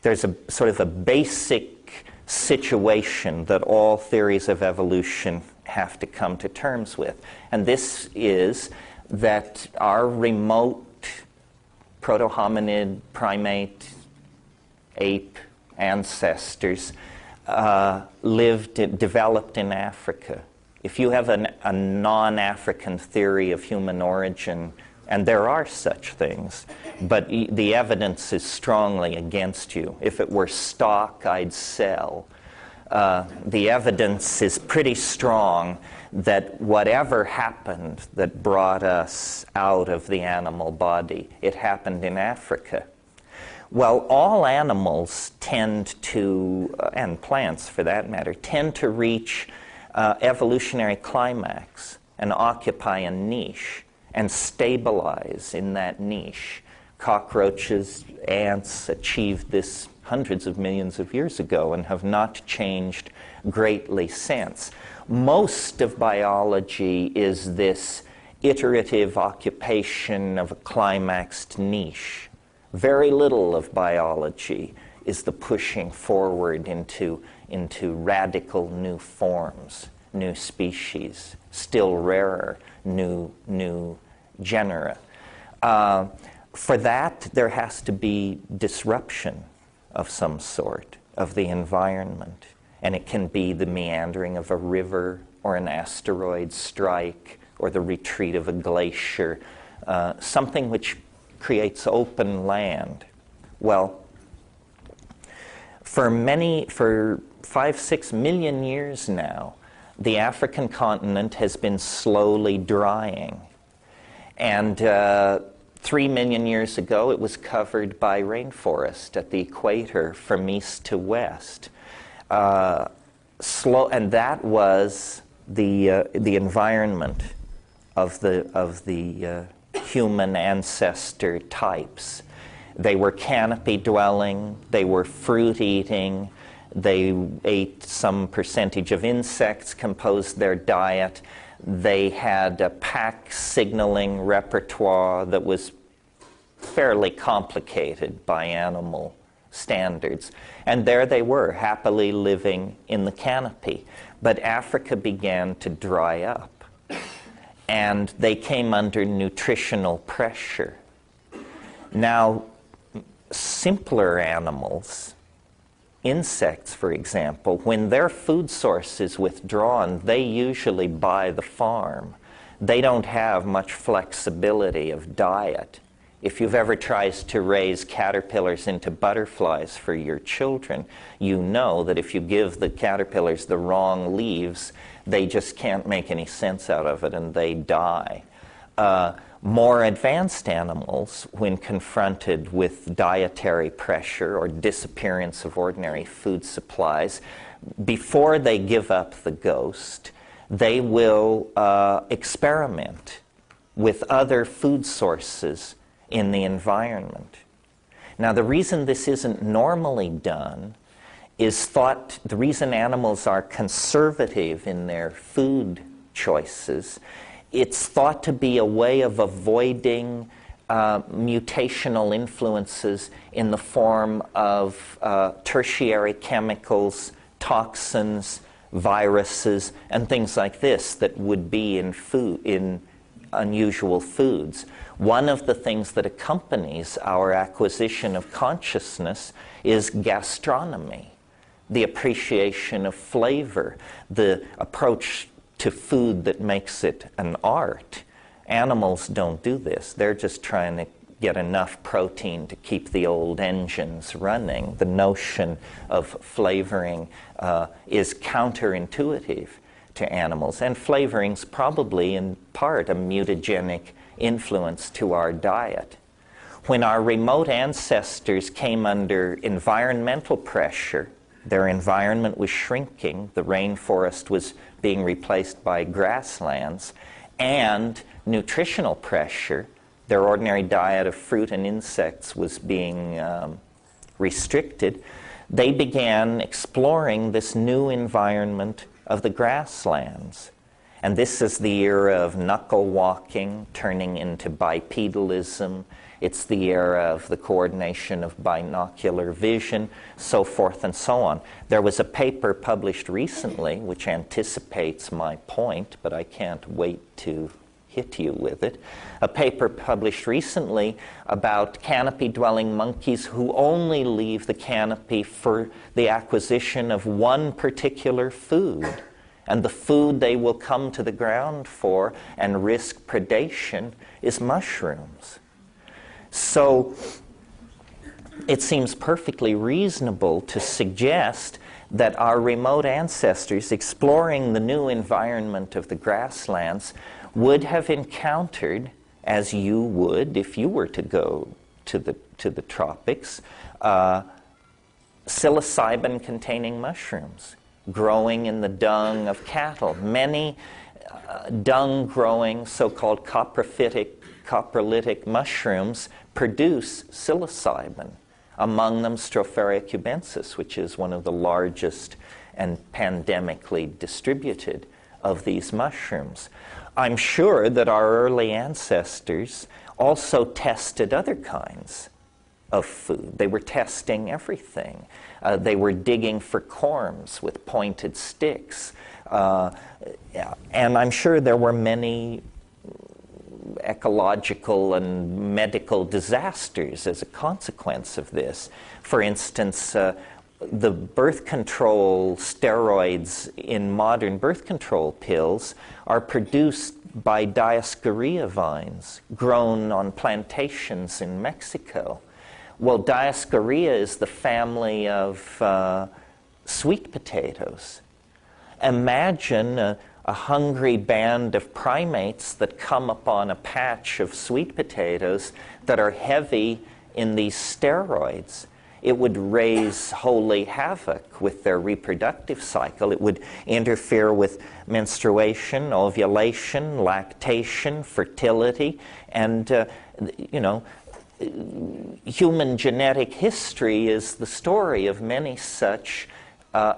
there's a sort of a basic situation that all theories of evolution have to come to terms with. And this is that our remote proto-hominid, primate, ape ancestors developed in Africa. If you have a non-African theory of human origin, and there are such things, but the evidence is strongly against you. If it were stock, I'd sell. The evidence is pretty strong that whatever happened that brought us out of the animal body, it happened in Africa. Well, all animals tend to, and plants for that matter, tend to reach evolutionary climax and occupy a niche and stabilize in that niche. Cockroaches, ants achieved this hundreds of millions of years ago and have not changed greatly since. Most of biology is this iterative occupation of a climaxed niche. Very little of biology is the pushing forward into radical new forms, new species, still rarer, new genera. For that, there has to be disruption of some sort of the environment. And it can be the meandering of a river or an asteroid strike or the retreat of a glacier, something which creates open land. Well, for 5-6 million years now, the African continent has been slowly drying. And 3 million years ago, it was covered by rainforest at the equator from east to west. And that was the environment of the human ancestor types. They were canopy dwelling, they were fruit eating, they ate some percentage of insects, composed their diet. They had a pack signaling repertoire that was fairly complicated by animal standards. And there they were, happily living in the canopy. But Africa began to dry up, and they came under nutritional pressure. Now, simpler animals, insects, for example, when their food source is withdrawn, they usually buy the farm. They don't have much flexibility of diet. If you've ever tried to raise caterpillars into butterflies for your children, you know that if you give the caterpillars the wrong leaves, they just can't make any sense out of it and they die. More advanced animals, when confronted with dietary pressure or disappearance of ordinary food supplies, before they give up the ghost, they will experiment with other food sources in the environment. Now, the reason this isn't normally done is the reason animals are conservative in their food choices, it's thought to be a way of avoiding mutational influences in the form of tertiary chemicals, toxins, viruses, and things like this that would be in unusual foods. One of the things that accompanies our acquisition of consciousness is gastronomy, the appreciation of flavor, the approach to food that makes it an art. Animals don't do this. They're just trying to get enough protein to keep the old engines running. The notion of flavoring is counterintuitive to animals. And flavoring's probably in part a mutagenic influence to our diet. When our remote ancestors came under environmental pressure, their environment was shrinking, the rainforest was being replaced by grasslands, and nutritional pressure, their ordinary diet of fruit and insects was being restricted, they began exploring this new environment of the grasslands. And this is the era of knuckle walking, turning into bipedalism, It's the era of the coordination of binocular vision, so forth and so on. There was a paper published recently which anticipates my point, but I can't wait to hit you with it. A paper published recently about canopy-dwelling monkeys who only leave the canopy for the acquisition of one particular food. And the food they will come to the ground for and risk predation is mushrooms. So it seems perfectly reasonable to suggest that our remote ancestors exploring the new environment of the grasslands would have encountered, as you would if you were to go to the tropics, psilocybin-containing mushrooms growing in the dung of cattle. Many dung-growing so-called coprolitic mushrooms produce psilocybin, among them Stropharia cubensis, which is one of the largest and pandemically distributed of these mushrooms. I'm sure that our early ancestors also tested other kinds of food. They were testing everything. They were digging for corms with pointed sticks. And I'm sure there were many ecological and medical disasters as a consequence of this. For instance, the birth control steroids in modern birth control pills are produced by Dioscorea vines grown on plantations in Mexico. Well, Dioscorea is the family of sweet potatoes. Imagine a hungry band of primates that come upon a patch of sweet potatoes that are heavy in these steroids. It would raise holy havoc with their reproductive cycle. It would interfere with menstruation, ovulation, lactation, fertility, and, human genetic history is the story of many such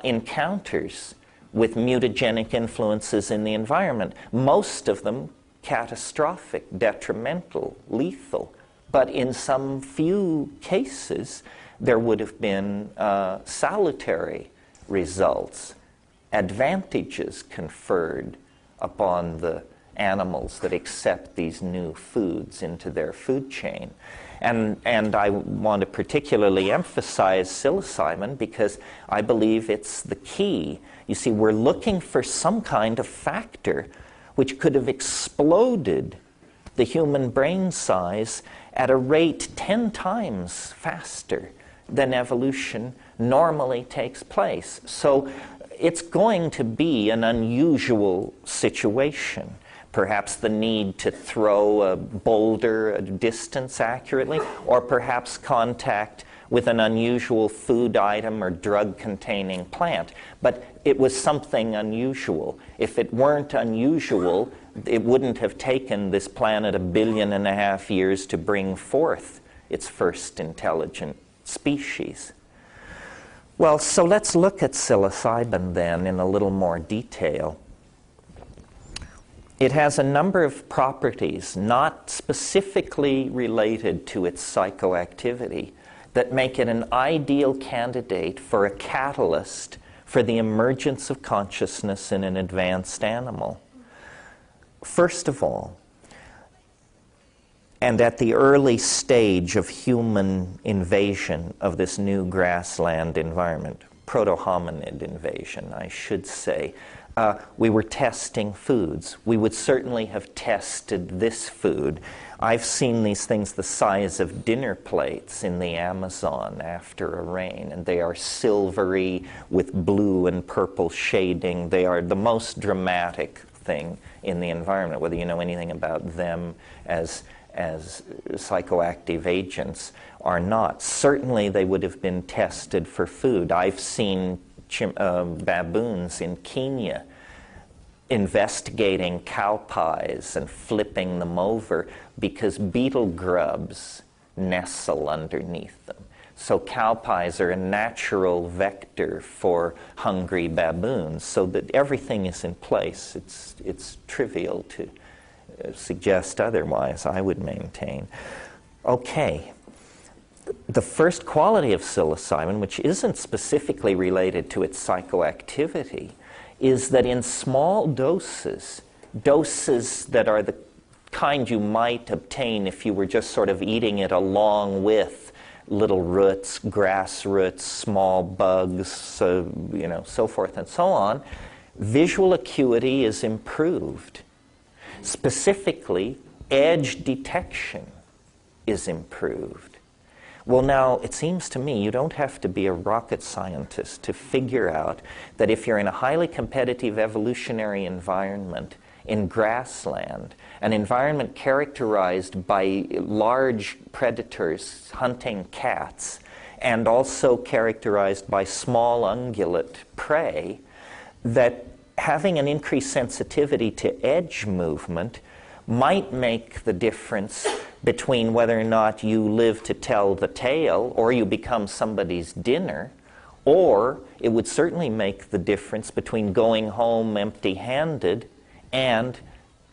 encounters with mutagenic influences in the environment. Most of them catastrophic, detrimental, lethal. But in some few cases, there would have been salutary results, advantages conferred upon the animals that accept these new foods into their food chain. And I want to particularly emphasize psilocybin because I believe it's the key. You see, we're looking for some kind of factor which could have exploded the human brain size at a rate 10 times faster than evolution normally takes place. So it's going to be an unusual situation. Perhaps the need to throw a boulder a distance accurately, or perhaps contact with an unusual food item or drug-containing plant. But it was something unusual. If it weren't unusual, it wouldn't have taken this planet 1.5 billion years to bring forth its first intelligent species. Well, so let's look at psilocybin then in a little more detail. It has a number of properties not specifically related to its psychoactivity that make it an ideal candidate for a catalyst for the emergence of consciousness in an advanced animal. First of all, and at the early stage of human invasion of this new grassland environment, proto-hominid invasion, I should say, we were testing foods. We would certainly have tested this food. I've seen these things the size of dinner plates in the Amazon after a rain, and they are silvery with blue and purple shading. They are the most dramatic thing in the environment, whether you know anything about them as psychoactive agents or not. Certainly they would have been tested for food. I've seen baboons in Kenya investigating cow pies and flipping them over because beetle grubs nestle underneath them. So cow pies are a natural vector for hungry baboons, so that everything is in place. It's trivial to suggest otherwise, I would maintain. Okay. The first quality of psilocybin, which isn't specifically related to its psychoactivity, is that in small doses, doses that are the kind you might obtain if you were just sort of eating it along with little roots, grass roots, small bugs, so forth and so on, visual acuity is improved. Specifically, edge detection is improved. Well, now, it seems to me you don't have to be a rocket scientist to figure out that if you're in a highly competitive evolutionary environment in grassland, an environment characterized by large predators hunting cats, and also characterized by small ungulate prey, that having an increased sensitivity to edge movement might make the difference between whether or not you live to tell the tale or you become somebody's dinner, or it would certainly make the difference between going home empty-handed and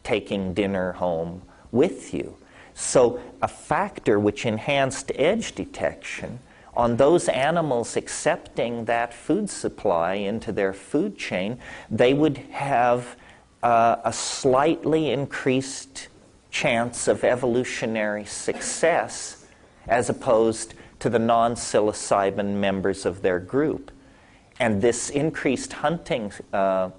taking dinner home with you. So a factor which enhanced edge detection on those animals accepting that food supply into their food chain, they would have a slightly increased chance of evolutionary success as opposed to the non-psilocybin members of their group. And this increased hunting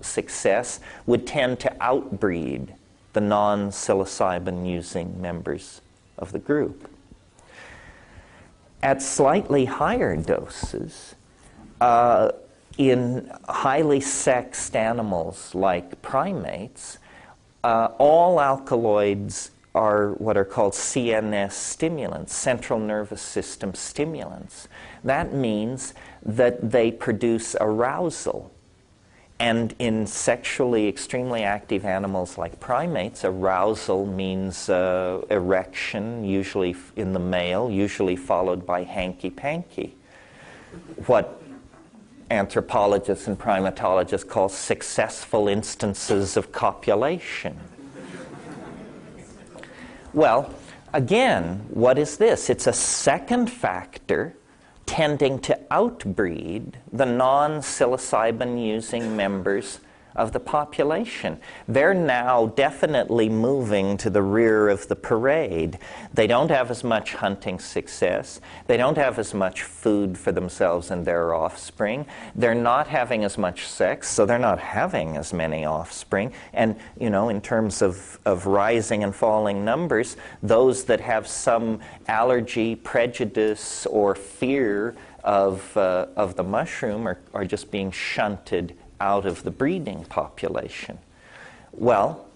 success would tend to outbreed the non-psilocybin using members of the group. At slightly higher doses, in highly sexed animals like primates, all alkaloids are what are called CNS stimulants, central nervous system stimulants. That means that they produce arousal. And in sexually extremely active animals like primates, arousal means erection, usually in the male, usually followed by hanky-panky. What anthropologists and primatologists call successful instances of copulation. Well, again, what is this? It's a second factor tending to outbreed the non-psilocybin using members of the population. They're now definitely moving to the rear of the parade. They don't have as much hunting success. They don't have as much food for themselves and their offspring. They're not having as much sex, so they're not having as many offspring. And, in terms of rising and falling numbers, those that have some allergy, prejudice, or fear of the mushroom are just being shunted out of the breeding population. Well,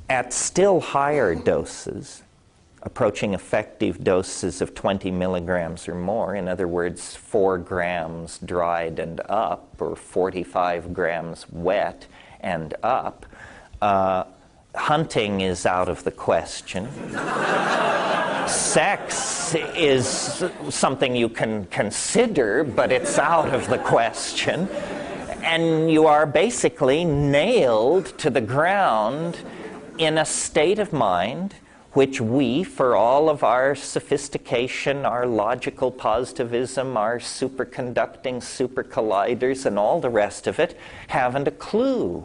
at still higher doses, approaching effective doses of 20 milligrams or more, in other words, 4 grams dried and up, or 45 grams wet and up, hunting is out of the question. Sex is something you can consider, but it's out of the question. And you are basically nailed to the ground in a state of mind which we, for all of our sophistication, our logical positivism, our superconducting super colliders, and all the rest of it, haven't a clue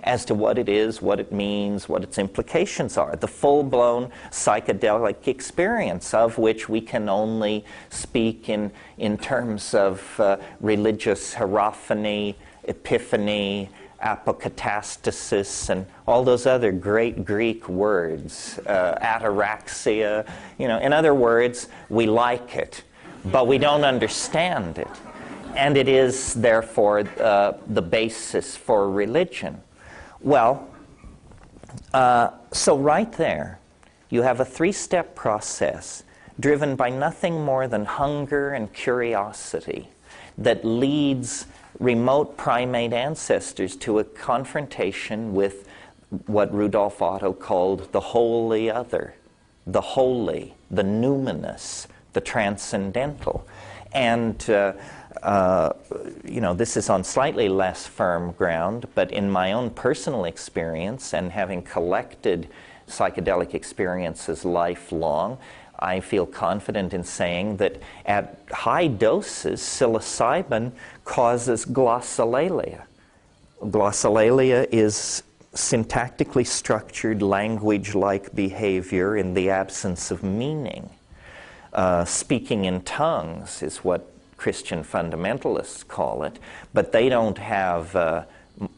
as to what it is, what it means, what its implications are. The full-blown psychedelic experience of which we can only speak in terms of religious hierophany, epiphany, apokatastasis, and all those other great Greek words, ataraxia. In other words, we like it, but we don't understand it. And it is, therefore, the basis for religion. Well, so right there, you have a 3-step process driven by nothing more than hunger and curiosity that leads remote primate ancestors to a confrontation with what Rudolf Otto called the wholly other, the holy, the numinous, the transcendental. And this is on slightly less firm ground, but in my own personal experience and having collected psychedelic experience is lifelong. I feel confident in saying that at high doses, psilocybin causes glossolalia. Glossolalia is syntactically structured language-like behavior in the absence of meaning. Speaking in tongues is what Christian fundamentalists call it, but they don't have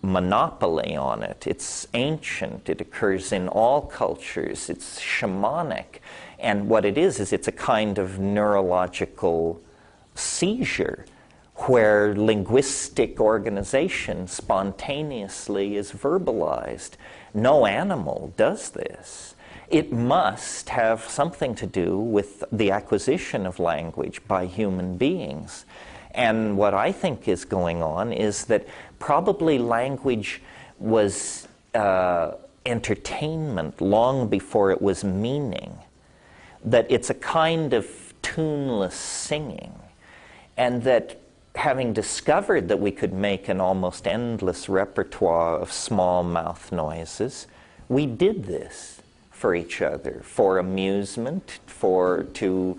monopoly on it. It's ancient. It occurs in all cultures. It's shamanic. And what it is it's a kind of neurological seizure where linguistic organization spontaneously is verbalized. No animal does this. It must have something to do with the acquisition of language by human beings. And what I think is going on is that probably language was entertainment long before it was meaning. That it's a kind of tuneless singing, and that having discovered that we could make an almost endless repertoire of small mouth noises, we did this for each other, for amusement, to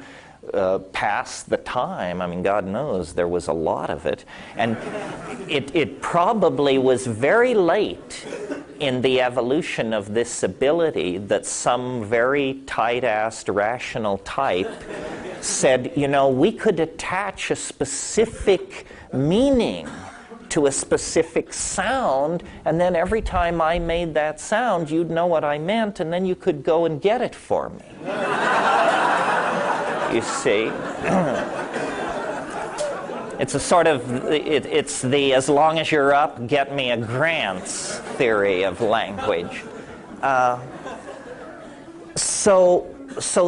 pass the time. I mean, God knows there was a lot of it. And it probably was very late in the evolution of this ability that some very tight-assed rational type said, you know, we could attach a specific meaning to a specific sound, and then every time I made that sound, you'd know what I meant, and then you could go and get it for me. You see? It's a sort of, it's the as long as you're up, get me a grants theory of language. So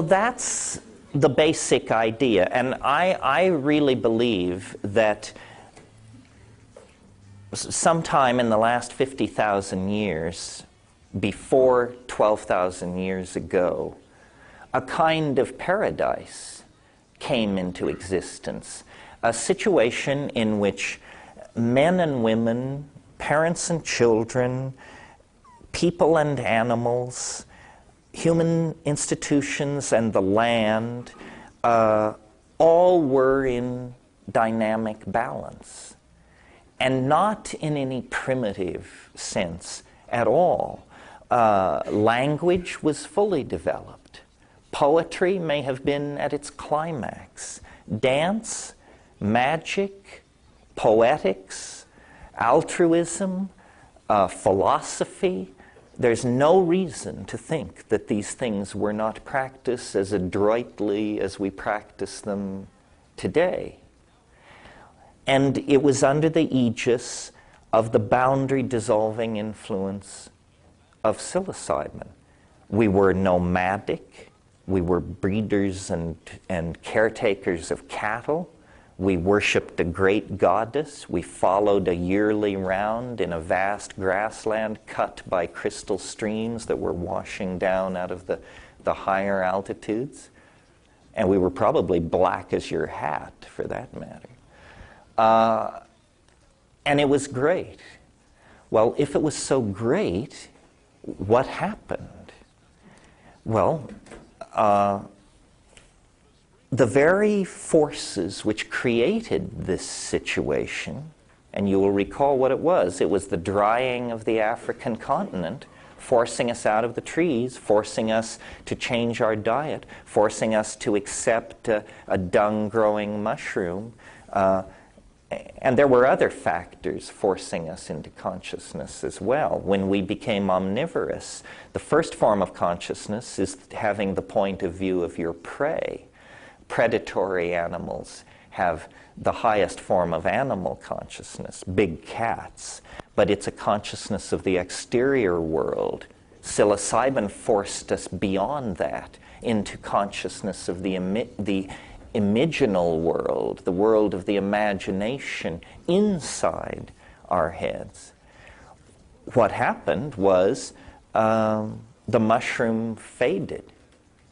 that's the basic idea. And I really believe that sometime in the last 50,000 years, before 12,000 years ago, a kind of paradise came into existence. A situation in which men and women, parents and children, people and animals, human institutions and the land, all were in dynamic balance. And not in any primitive sense at all. Language was fully developed. Poetry may have been at its climax. Dance, magic, poetics, altruism, philosophy. There's no reason to think that these things were not practiced as adroitly as we practice them today. And it was under the aegis of the boundary-dissolving influence of psilocybin. We were nomadic. We were breeders and caretakers of cattle. We worshipped a great goddess. We followed a yearly round in a vast grassland cut by crystal streams that were washing down out of the higher altitudes. And we were probably black as your hat, for that matter. And it was great. Well, if it was so great, what happened? Well, the very forces which created this situation, and you will recall what it was the drying of the African continent, forcing us out of the trees, forcing us to change our diet, forcing us to accept a dung-growing mushroom. And there were other factors forcing us into consciousness as well. When we became omnivorous, the first form of consciousness is having the point of view of your prey. Predatory animals have the highest form of animal consciousness, big cats, but it's a consciousness of the exterior world. Psilocybin forced us beyond that into consciousness of the imaginal world, the world of the imagination inside our heads. What happened was the mushroom faded.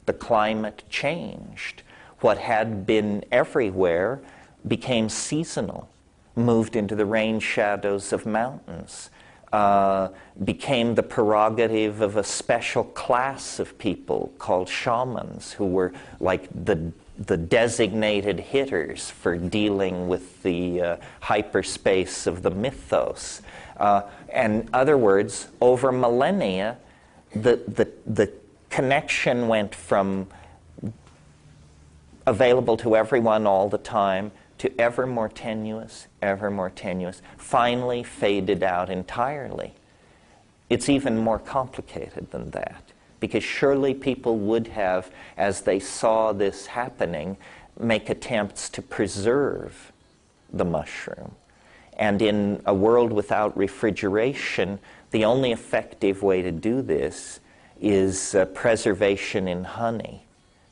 The climate changed. What had been everywhere became seasonal, moved into the rain shadows of mountains. became the prerogative of a special class of people called shamans, who were like the designated hitters for dealing with the hyperspace of the mythos. In other words, over millennia, the connection went from available to everyone all the time to ever more tenuous, finally faded out entirely. It's even more complicated than that, because surely people would have, as they saw this happening, make attempts to preserve the mushroom. And in a world without refrigeration, the only effective way to do this is preservation in honey.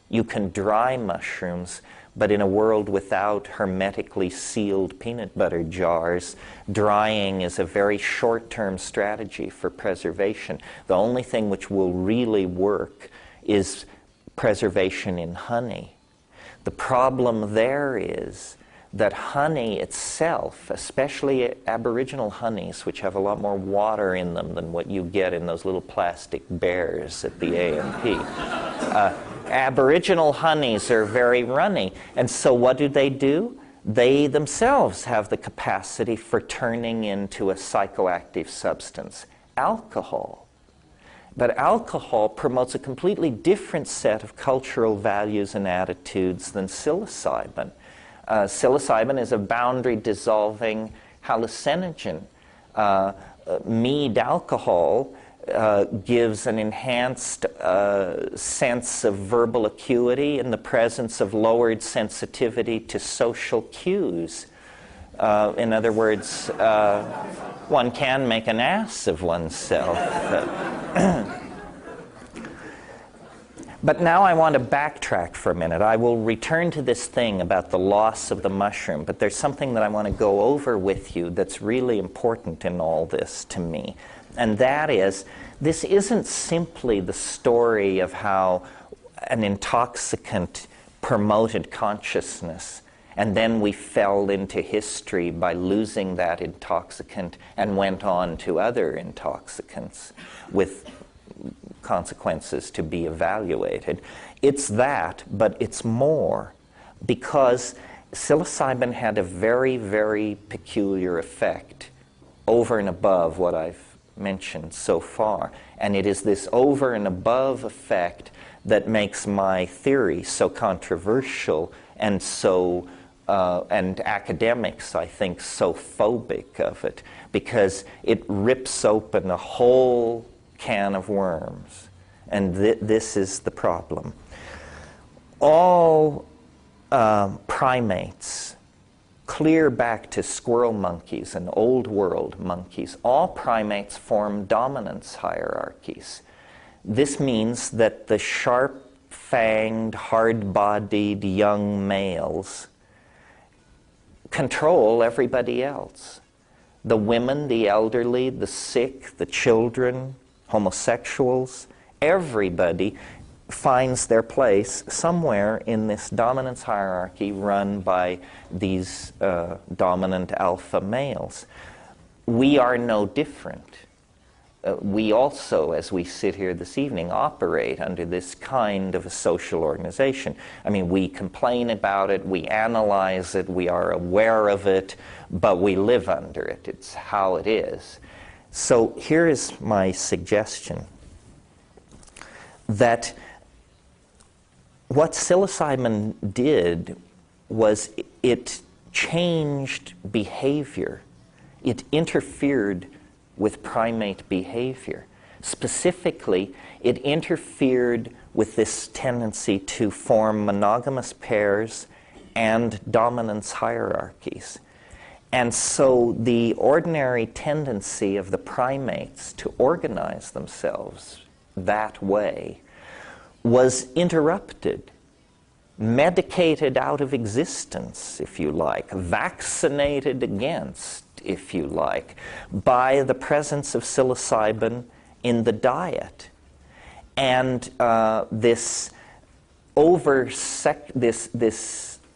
You can dry mushrooms, but in a world without hermetically sealed peanut butter jars, drying is a very short-term strategy for preservation. The only thing which will really work is preservation in honey. The problem there is that honey itself, especially Aboriginal honeys, which have a lot more water in them than what you get in those little plastic bears at the A&P, Aboriginal honeys are very runny. And so what do? They themselves have the capacity for turning into a psychoactive substance, alcohol. But alcohol promotes a completely different set of cultural values and attitudes than psilocybin. Psilocybin is a boundary-dissolving hallucinogen. Mead alcohol gives an enhanced sense of verbal acuity in the presence of lowered sensitivity to social cues. In other words, one can make an ass of oneself. But now I want to backtrack for a minute. I will return to this thing about the loss of the mushroom, but there's something that I want to go over with you that's really important in all this to me. And that is, this isn't simply the story of how an intoxicant promoted consciousness, and then we fell into history by losing that intoxicant and went on to other intoxicants with consequences to be evaluated. It's that, but it's more, because psilocybin had a very, very peculiar effect over and above what I've mentioned so far. And it is this over and above effect that makes my theory so controversial and so and academics, I think, so phobic of it, because it rips open a whole can of worms. And this is the problem. All primates, clear back to squirrel monkeys and old world monkeys, all primates form dominance hierarchies. This means that the sharp-fanged, hard-bodied young males control everybody else. The women, the elderly, the sick, the children, homosexuals, everybody finds their place somewhere in this dominance hierarchy run by these dominant alpha males. We are no different. We also, as we sit here this evening, operate under this kind of a social organization. I mean, we complain about it, we analyze it, we are aware of it, but we live under it. It's how it is. So here is my suggestion, that what psilocybin did was it changed behavior. It interfered with primate behavior. Specifically, it interfered with this tendency to form monogamous pairs and dominance hierarchies. And so the ordinary tendency of the primates to organize themselves that way was interrupted, medicated out of existence, if you like, vaccinated against, if you like, by the presence of psilocybin in the diet. And this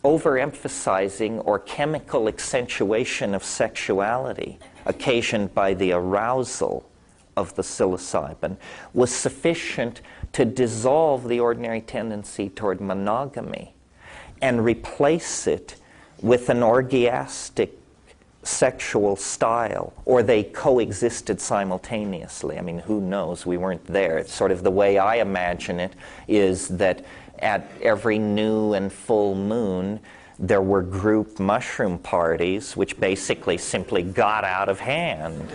overemphasizing or chemical accentuation of sexuality occasioned by the arousal of the psilocybin was sufficient to dissolve the ordinary tendency toward monogamy and replace it with an orgiastic sexual style, or they coexisted simultaneously. I mean, who knows? We weren't there. It's sort of the way I imagine it is that at every new and full moon, there were group mushroom parties which basically simply got out of hand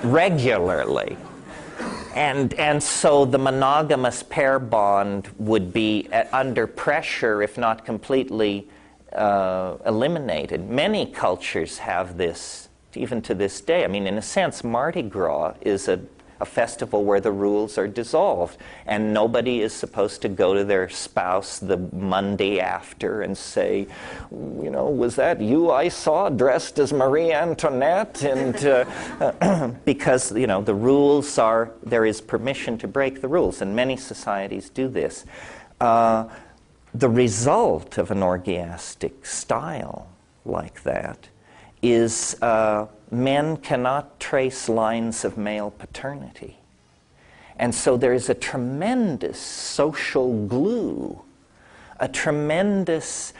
regularly. And so the monogamous pair bond would be under pressure, if not completely eliminated. Many cultures have this, even to this day. I mean, in a sense, Mardi Gras is a festival where the rules are dissolved, and nobody is supposed to go to their spouse the Monday after and say, you know, was that you I saw dressed as Marie Antoinette? And because, you know, the rules are, there is permission to break the rules, and many societies do this. The result of an orgiastic style like that is men cannot trace lines of male paternity. And so there is a tremendous social glue, a tremendous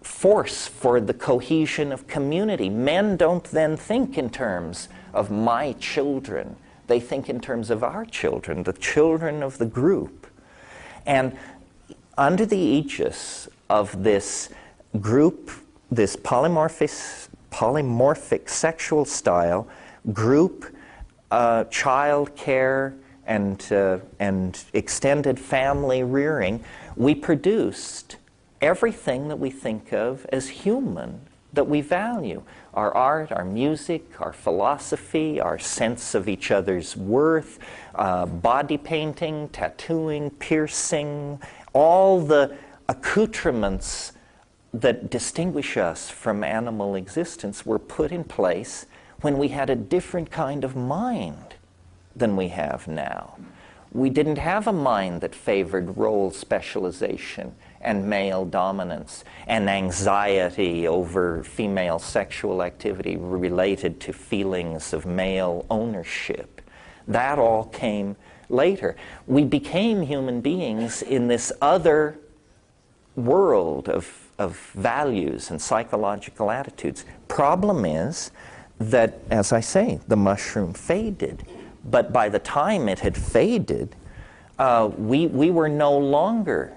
force for the cohesion of community. Men don't then think in terms of my children. They think in terms of our children, the children of the group. And under the aegis of this group, this polymorphic sexual style, group, child care, and extended family rearing, we produced everything that we think of as human, that we value. Our art, our music, our philosophy, our sense of each other's worth, body painting, tattooing, piercing, all the accoutrements that distinguish us from animal existence were put in place when we had a different kind of mind than we have now. We didn't have a mind that favored role specialization and male dominance and anxiety over female sexual activity related to feelings of male ownership. That all came later. We became human beings in this other world of values and psychological attitudes. Problem is that, as I say, the mushroom faded. But by the time it had faded, we were no longer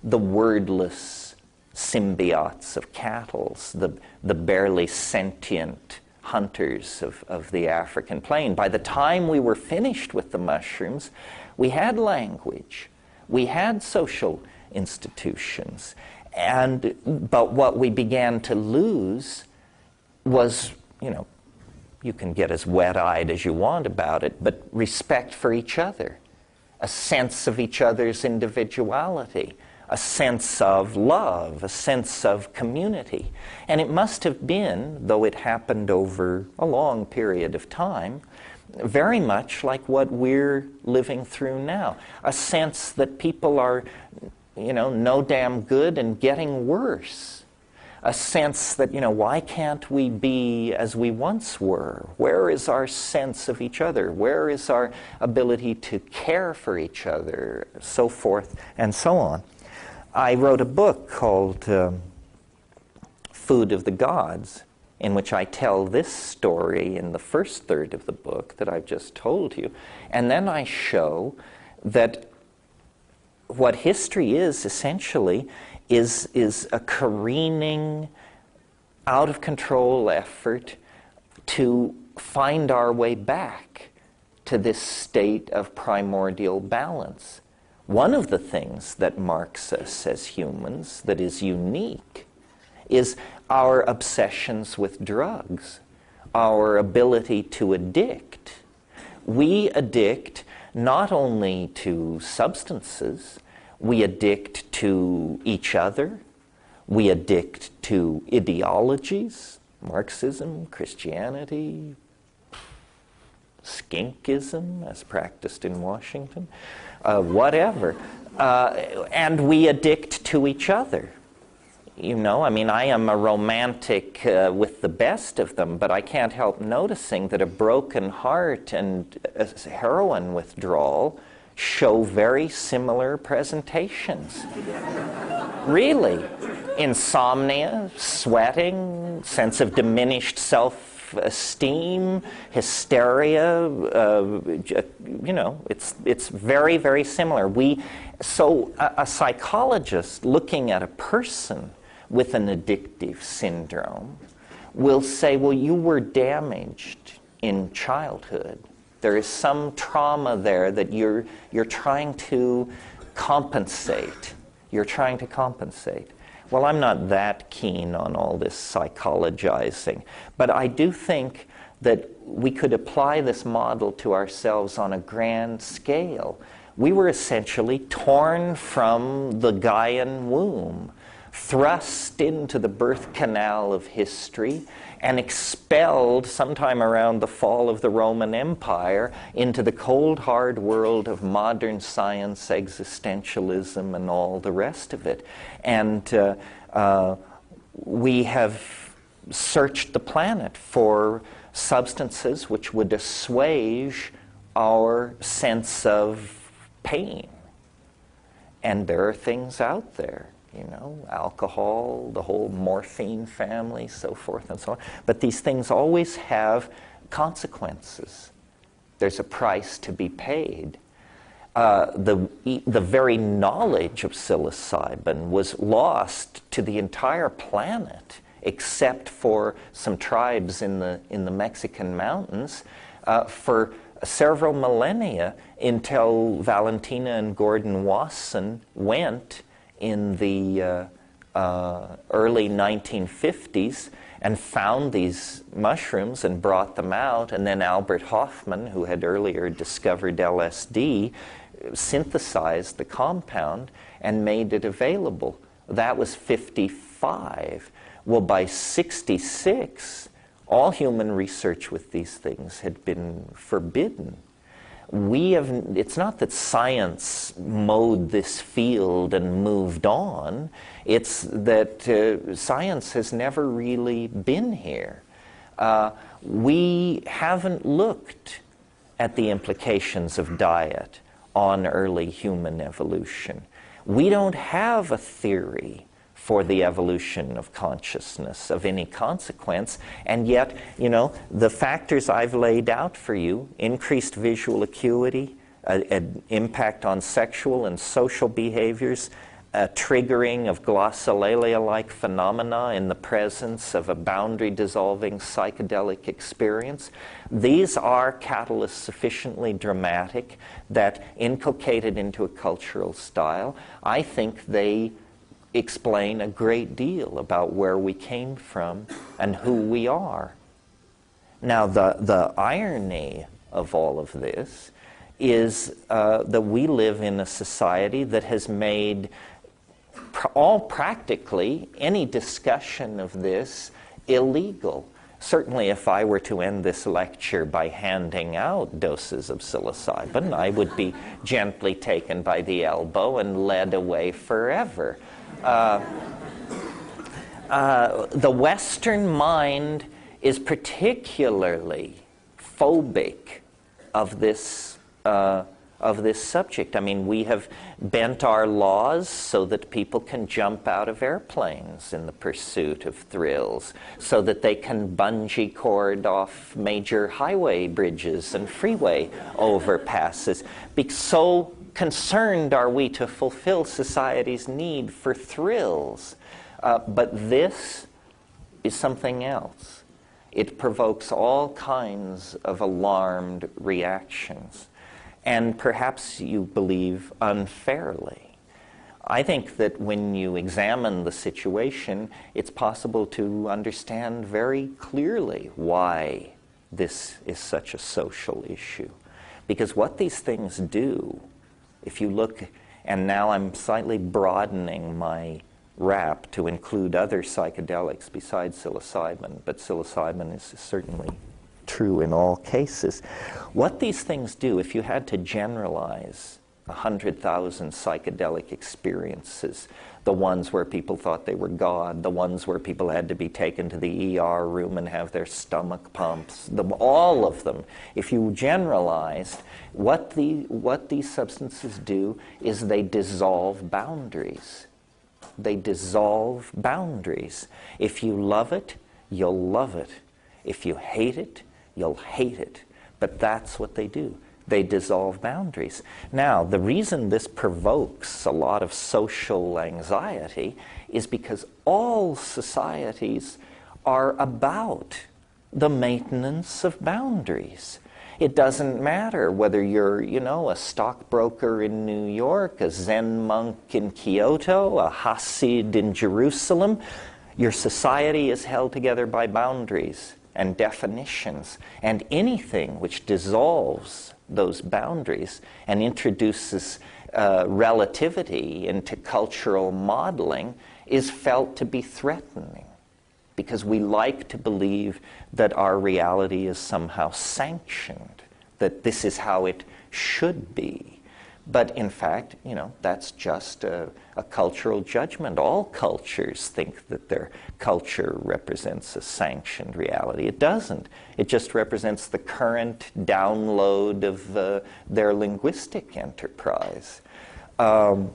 the wordless symbiotes of cattle, the barely sentient hunters of the African plain. By the time we were finished with the mushrooms, we had language, we had social institutions, but what we began to lose was, you know, you can get as wet-eyed as you want about it, but respect for each other, a sense of each other's individuality, a sense of love, a sense of community. And it must have been, though it happened over a long period of time, very much like what we're living through now. A sense that people are, you know, no damn good and getting worse. A sense that, you know, why can't we be as we once were? Where is our sense of each other? Where is our ability to care for each other? So forth and so on. I wrote a book called Food of the Gods, in which I tell this story in the first third of the book that I've just told you. And then I show that what history is essentially is a careening, out-of-control effort to find our way back to this state of primordial balance. One of the things that marks us as humans that is unique is our obsessions with drugs, our ability to addict. We addict not only to substances, we addict to each other, we addict to ideologies, Marxism, Christianity, skinkism as practiced in Washington, whatever. And we addict to each other. You know, I mean, I am a romantic with the best of them, but I can't help noticing that a broken heart and a heroin withdrawal show very similar presentations. Really. Insomnia, sweating, sense of diminished self-esteem, hysteria, you know, it's very, very similar. So a psychologist looking at a person with an addictive syndrome will say, well, you were damaged in childhood. There is some trauma there that you're trying to compensate. You're trying to compensate. Well, I'm not that keen on all this psychologizing, but I do think that we could apply this model to ourselves on a grand scale. We were essentially torn from the Gaian womb, thrust into the birth canal of history, and expelled sometime around the fall of the Roman Empire into the cold, hard world of modern science, existentialism, and all the rest of it. And we have searched the planet for substances which would assuage our sense of pain. And there are things out there. You know, alcohol, the whole morphine family, so forth and so on. But these things always have consequences. There's a price to be paid. The very knowledge of psilocybin was lost to the entire planet, except for some tribes in the Mexican mountains, for several millennia, until Valentina and Gordon Wasson went in the early 1950s and found these mushrooms and brought them out, and then Albert Hofmann, who had earlier discovered LSD, synthesized the compound and made it available. That was 55. Well, by 66, all human research with these things had been forbidden. It's not that science mowed this field and moved on. It's that science has never really been here. We haven't looked at the implications of diet on early human evolution. We don't have a theory for the evolution of consciousness of any consequence, and yet, you know, the factors I've laid out for you, increased visual acuity, an impact on sexual and social behaviors, a triggering of glossolalia-like phenomena in the presence of a boundary-dissolving psychedelic experience, these are catalysts sufficiently dramatic that, inculcated into a cultural style, I think they explain a great deal about where we came from and who we are. Now, the irony of all of this is that we live in a society that has made practically any discussion of this illegal. Certainly, if I were to end this lecture by handing out doses of psilocybin, I would be gently taken by the elbow and led away forever. The Western mind is particularly phobic of this subject. I mean, we have bent our laws so that people can jump out of airplanes in the pursuit of thrills, so that they can bungee cord off major highway bridges and freeway overpasses. So concerned are we to fulfill society's need for thrills. But this is something else. It provokes all kinds of alarmed reactions, and perhaps you believe unfairly. I think that when you examine the situation, it's possible to understand very clearly why this is such a social issue. Because what these things do, if you look, and now I'm slightly broadening my wrap to include other psychedelics besides psilocybin, but psilocybin is certainly true in all cases. What these things do, if you had to generalize 100,000 psychedelic experiences, the ones where people thought they were God, the ones where people had to be taken to the ER room and have their stomach pumps, all of them, if you generalized, what these substances do is they dissolve boundaries. They dissolve boundaries. If you love it, you'll love it. If you hate it, you'll hate it. But that's what they do. They dissolve boundaries. Now, the reason this provokes a lot of social anxiety is because all societies are about the maintenance of boundaries. It doesn't matter whether you're, a stockbroker in New York, a Zen monk in Kyoto, a Hasid in Jerusalem. Your society is held together by boundaries and definitions, and anything which dissolves those boundaries and introduces relativity into cultural modeling is felt to be threatening, because we like to believe that our reality is somehow sanctioned, that this is how it should be. But in fact, that's just a cultural judgment. All cultures think that their culture represents a sanctioned reality. It doesn't. It just represents the current download of their linguistic enterprise. At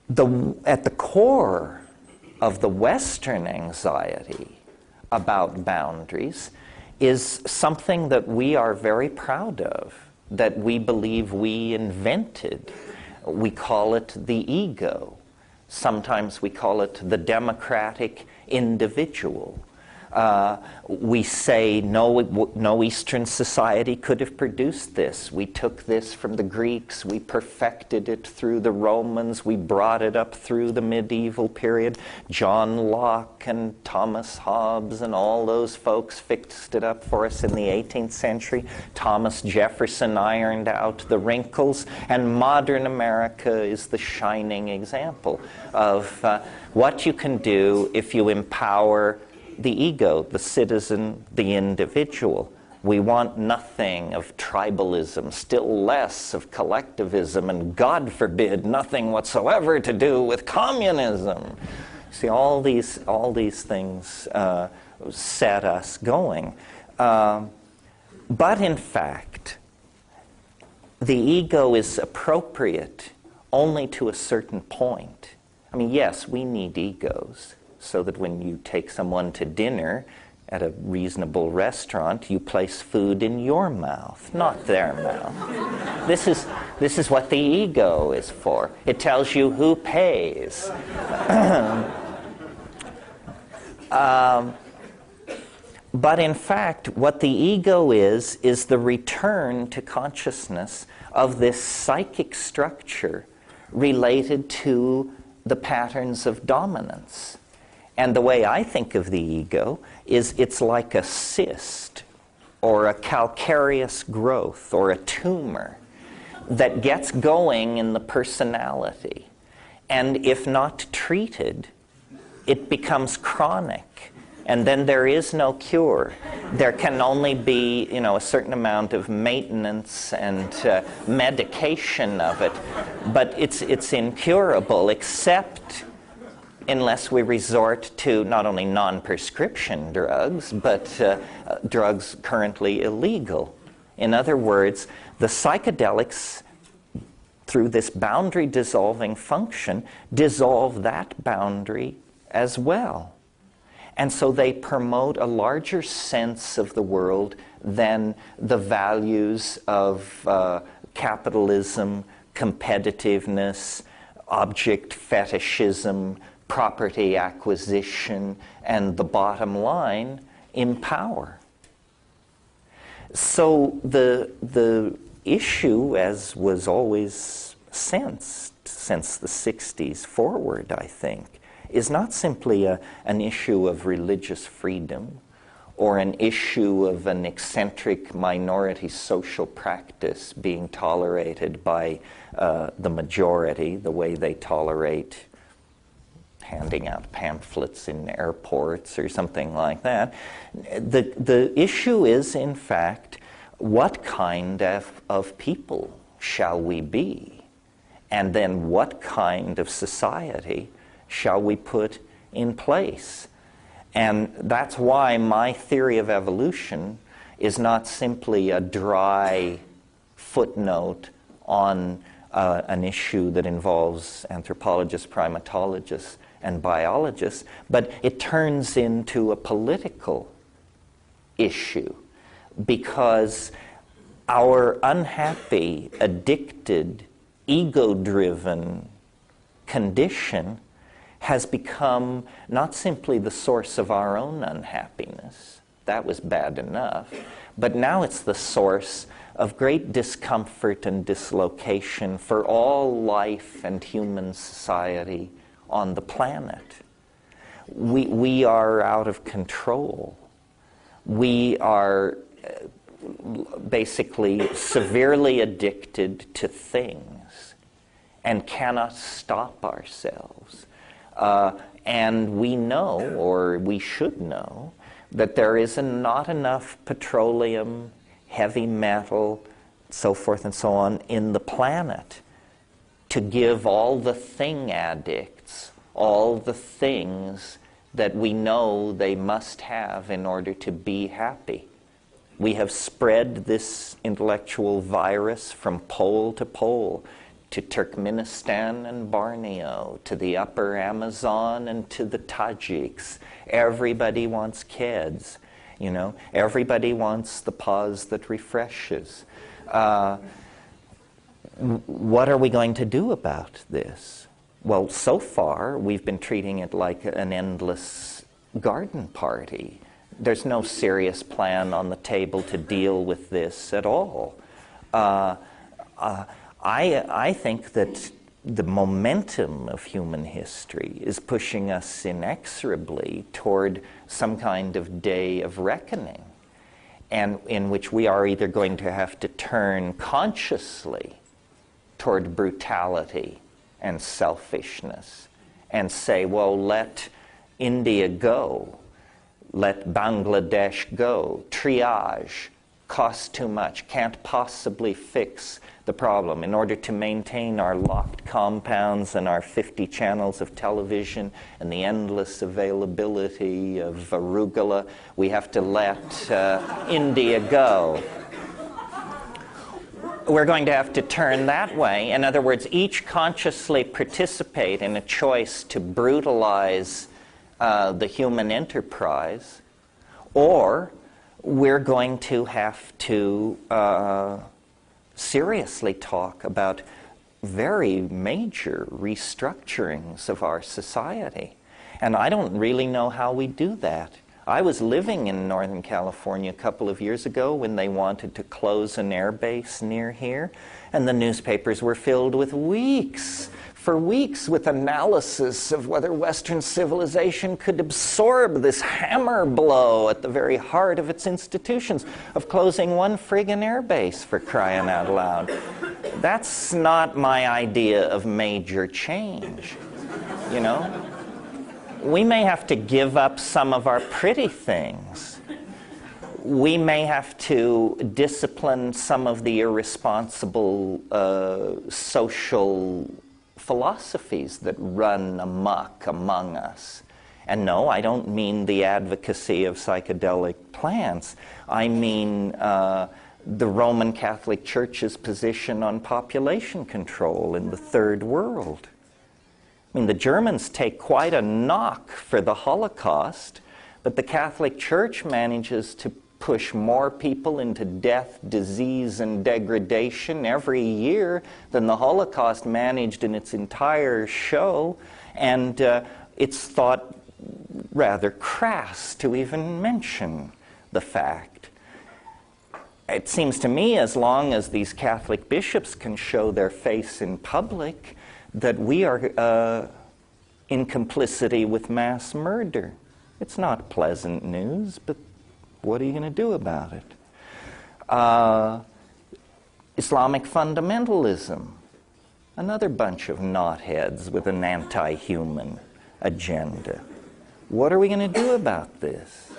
the core of the Western anxiety about boundaries is something that we are very proud of, that we believe we invented. We call it the ego. Sometimes we call it the democratic individual. We say no Eastern society could have produced this. We took this from the Greeks, we perfected it through the Romans, we brought it up through the medieval period. John Locke and Thomas Hobbes and all those folks fixed it up for us in the 18th century. Thomas Jefferson ironed out the wrinkles, and modern America is the shining example of what you can do if you empower the ego, the citizen, the individual. We want nothing of tribalism, still less of collectivism, and God forbid, nothing whatsoever to do with communism. See, all these things set us going. But in fact, the ego is appropriate only to a certain point. I mean, yes, we need egos, so that when you take someone to dinner at a reasonable restaurant, you place food in your mouth, not their mouth. This is what the ego is for. It tells you who pays. But in fact, what the ego is the return to consciousness of this psychic structure related to the patterns of dominance. And the way I think of the ego is it's like a cyst or a calcareous growth or a tumor that gets going in the personality. And if not treated, it becomes chronic. And then there is no cure. There can only be, a certain amount of maintenance and medication of it. But it's incurable, except unless we resort to not only non-prescription drugs, but drugs currently illegal. In other words, the psychedelics, through this boundary-dissolving function, dissolve that boundary as well. And so they promote a larger sense of the world than the values of capitalism, competitiveness, object fetishism, property acquisition, and the bottom line, empower. So the issue, as was always sensed since the 60s forward, I think, is not simply an issue of religious freedom or an issue of an eccentric minority social practice being tolerated by the majority, the way they tolerate handing out pamphlets in airports or something like that. The issue is, in fact, what kind of people shall we be? And then what kind of society shall we put in place? And that's why my theory of evolution is not simply a dry footnote on an issue that involves anthropologists, primatologists, and biologists, but it turns into a political issue because our unhappy, addicted, ego-driven condition has become not simply the source of our own unhappiness. That was bad enough. But now it's the source of great discomfort and dislocation for all life and human society on the planet. We are out of control. We are basically severely addicted to things and cannot stop ourselves. And we know, or we should know, that there is not enough petroleum, heavy metal, so forth and so on, in the planet to give all the thing addicts all the things that we know they must have in order to be happy. We have spread this intellectual virus from pole to pole, to Turkmenistan and Borneo, to the upper Amazon and to the Tajiks. Everybody wants kids, you know. Everybody wants the pause that refreshes. What are we going to do about this? Well, so far, we've been treating it like an endless garden party. There's no serious plan on the table to deal with this at all. I think that the momentum of human history is pushing us inexorably toward some kind of day of reckoning, and in which we are either going to have to turn consciously toward brutality and selfishness and say, well, let India go, let Bangladesh go, triage, costs too much, can't possibly fix the problem. In order to maintain our locked compounds and our 50 channels of television and the endless availability of arugula, we have to let India go. We're going to have to turn that way. In other words, each consciously participate in a choice to brutalize the human enterprise, or we're going to have to seriously talk about very major restructurings of our society. And I don't really know how we do that. I was living in Northern California a couple of years ago when they wanted to close an air base near here, and the newspapers were filled with for weeks with analysis of whether Western civilization could absorb this hammer blow at the very heart of its institutions of closing one friggin' air base, for crying out loud. That's not my idea of major change, you know? We may have to give up some of our pretty things. We may have to discipline some of the irresponsible social philosophies that run amok among us. And no, I don't mean the advocacy of psychedelic plants. I mean the Roman Catholic Church's position on population control in the Third World. I mean, the Germans take quite a knock for the Holocaust, but the Catholic Church manages to push more people into death, disease, and degradation every year than the Holocaust managed in its entire show, and it's thought rather crass to even mention the fact. It seems to me, as long as these Catholic bishops can show their face in public, that we are in complicity with mass murder. It's not pleasant news, but what are you going to do about it? Islamic fundamentalism, another bunch of knotheads with an anti-human agenda. What are we going to do about this?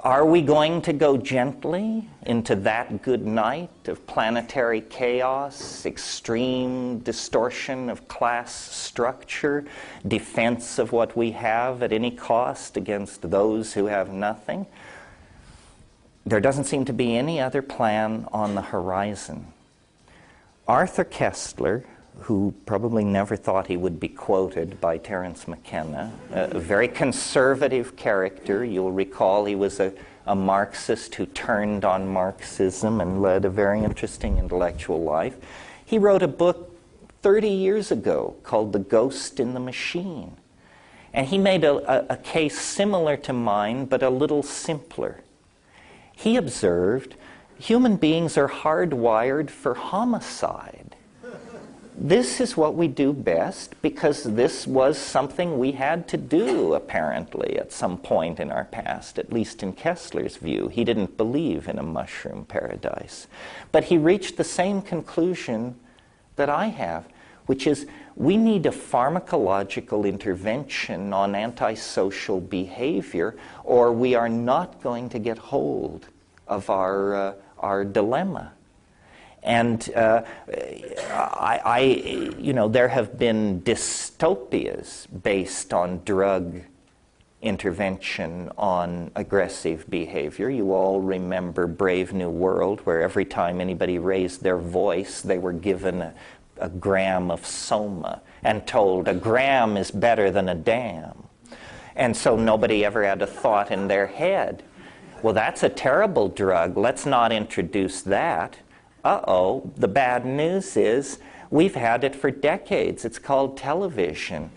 Are we going to go gently into that good night of planetary chaos, extreme distortion of class structure, defense of what we have at any cost against those who have nothing? There doesn't seem to be any other plan on the horizon. Arthur Koestler, who probably never thought he would be quoted by Terence Mckenna, a very conservative character. You'll recall he was a Marxist who turned on Marxism and led a very interesting intellectual life. He wrote a book 30 years ago called The Ghost in the Machine. And he made a case similar to mine, but a little simpler. He observed human beings are hardwired for homicide. This is what we do best because this was something we had to do, apparently, at some point in our past, at least in Koestler's view. He didn't believe in a mushroom paradise. But he reached the same conclusion that I have, which is we need a pharmacological intervention on antisocial behavior, or we are not going to get hold of our dilemma. And there have been dystopias based on drug intervention on aggressive behavior. You all remember Brave New World, where every time anybody raised their voice, they were given a gram of soma and told a gram is better than a dam. And so nobody ever had a thought in their head, well, that's a terrible drug. Let's not introduce that. Uh-oh, the bad news is we've had it for decades. It's called television,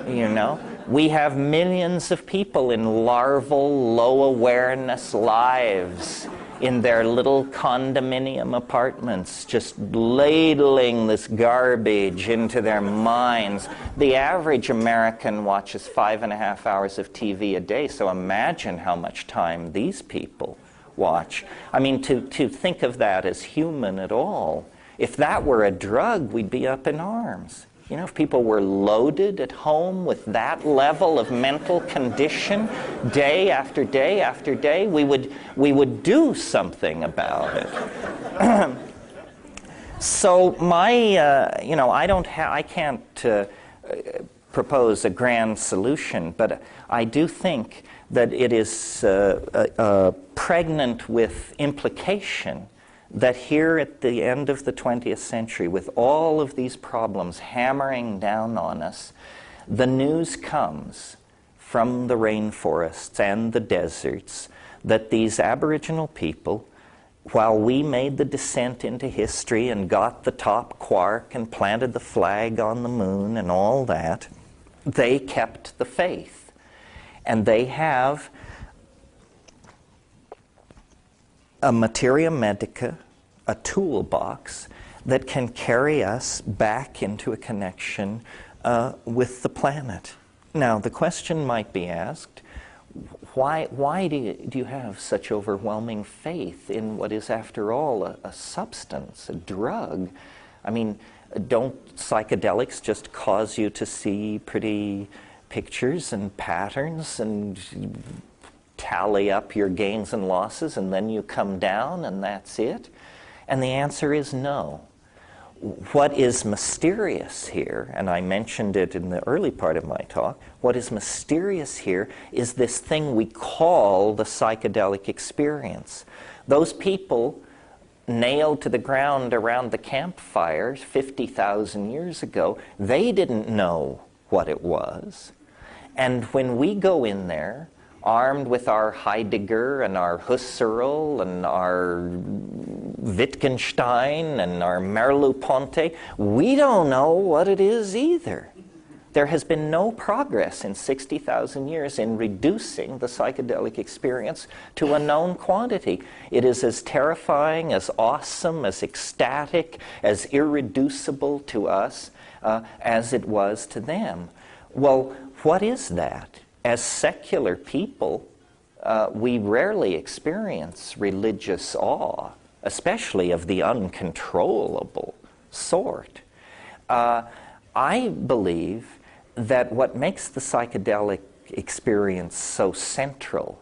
you know. We have millions of people in larval, low-awareness lives in their little condominium apartments, just ladling this garbage into their minds. The average American watches 5.5 hours of TV a day, so imagine how much time these people watch. I mean, to think of that as human at all, if that were a drug, we'd be up in arms. You know, if people were loaded at home with that level of mental condition day after day after day, we would do something about it. So I can't propose a grand solution, but I do think that it is pregnant with implication that here at the end of the 20th century, with all of these problems hammering down on us, the news comes from the rainforests and the deserts that these Aboriginal people, while we made the descent into history and got the top quark and planted the flag on the moon and all that, they kept the faith. And they have a materia medica, a toolbox that can carry us back into a connection with the planet. Now, the question might be asked, why do you have such overwhelming faith in what is, after all, a substance, a drug? I mean, don't psychedelics just cause you to see pretty pictures and patterns and tally up your gains and losses and then you come down and that's it? And the answer is no. What is mysterious here, and I mentioned it in the early part of my talk, what is mysterious here is this thing we call the psychedelic experience. Those people nailed to the ground around the campfires 50,000 years ago, they didn't know what it was. And when we go in there, armed with our Heidegger and our Husserl and our Wittgenstein and our Merleau-Ponty, we don't know what it is either. There has been no progress in 60,000 years in reducing the psychedelic experience to a known quantity. It is as terrifying, as awesome, as ecstatic, as irreducible to us as it was to them. Well, what is that? As secular people, we rarely experience religious awe, especially of the uncontrollable sort. I believe that what makes the psychedelic experience so central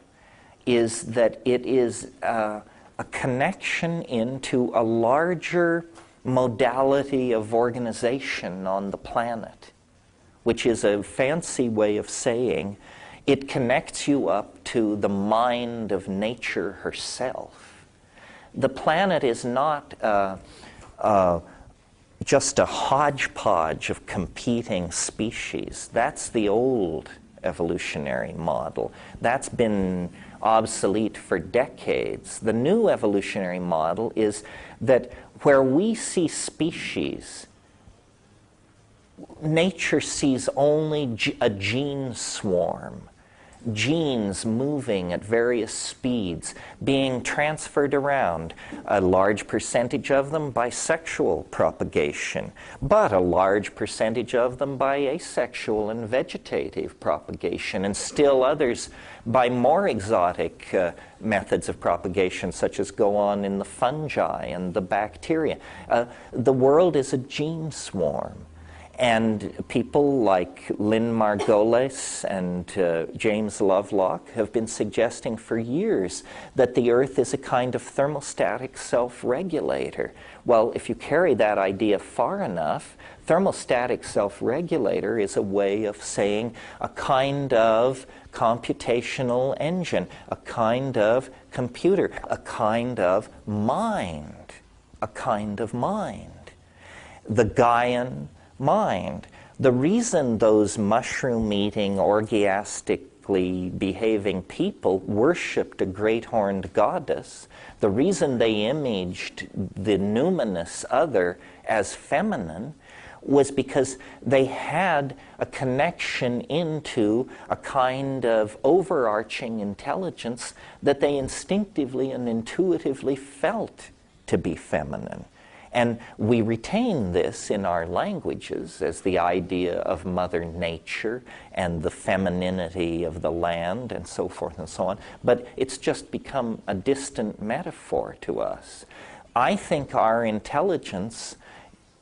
is that it is a connection into a larger modality of organization on the planet, which is a fancy way of saying it connects you up to the mind of nature herself. The planet is not just a hodgepodge of competing species. That's the old evolutionary model. That's been obsolete for decades. The new evolutionary model is that where we see species, nature sees only a gene swarm, genes moving at various speeds, being transferred around, a large percentage of them by sexual propagation, but a large percentage of them by asexual and vegetative propagation, and still others by more exotic methods of propagation, such as go on in the fungi and the bacteria. The world is a gene swarm. And people like Lynn Margulis and James Lovelock have been suggesting for years that the Earth is a kind of thermostatic self-regulator. Well, if you carry that idea far enough, thermostatic self-regulator is a way of saying a kind of computational engine, a kind of computer, a kind of mind, a kind of mind. The Gaian mind. The reason those mushroom-eating, orgiastically behaving people worshipped a great horned goddess, the reason they imaged the numinous other as feminine, was because they had a connection into a kind of overarching intelligence that they instinctively and intuitively felt to be feminine. And we retain this in our languages as the idea of Mother Nature and the femininity of the land and so forth and so on. But it's just become a distant metaphor to us. I think our intelligence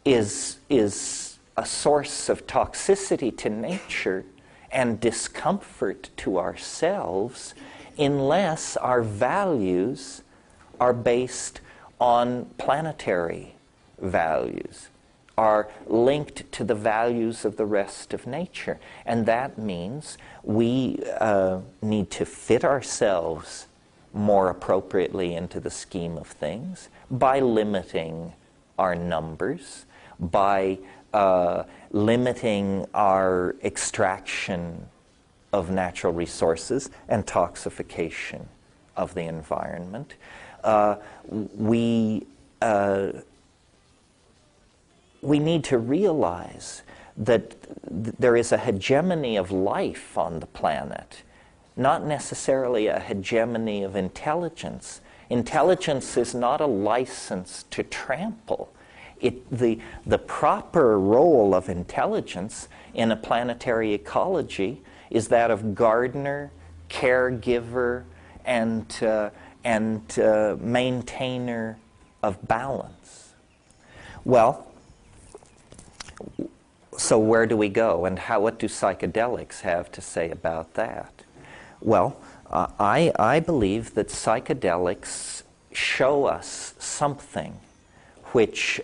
is a source of toxicity to nature and discomfort to ourselves unless our values are based on planetary values, are linked to the values of the rest of nature. And that means we need to fit ourselves more appropriately into the scheme of things by limiting our numbers, by limiting our extraction of natural resources and toxification of the environment. We need to realize that there is a hegemony of life on the planet, not necessarily a hegemony of intelligence. Intelligence is not a license to trample. The proper role of intelligence in a planetary ecology is that of gardener, caregiver, and maintainer of balance. Well, so where do we go, and what do psychedelics have to say about that? Well, I believe that psychedelics show us something which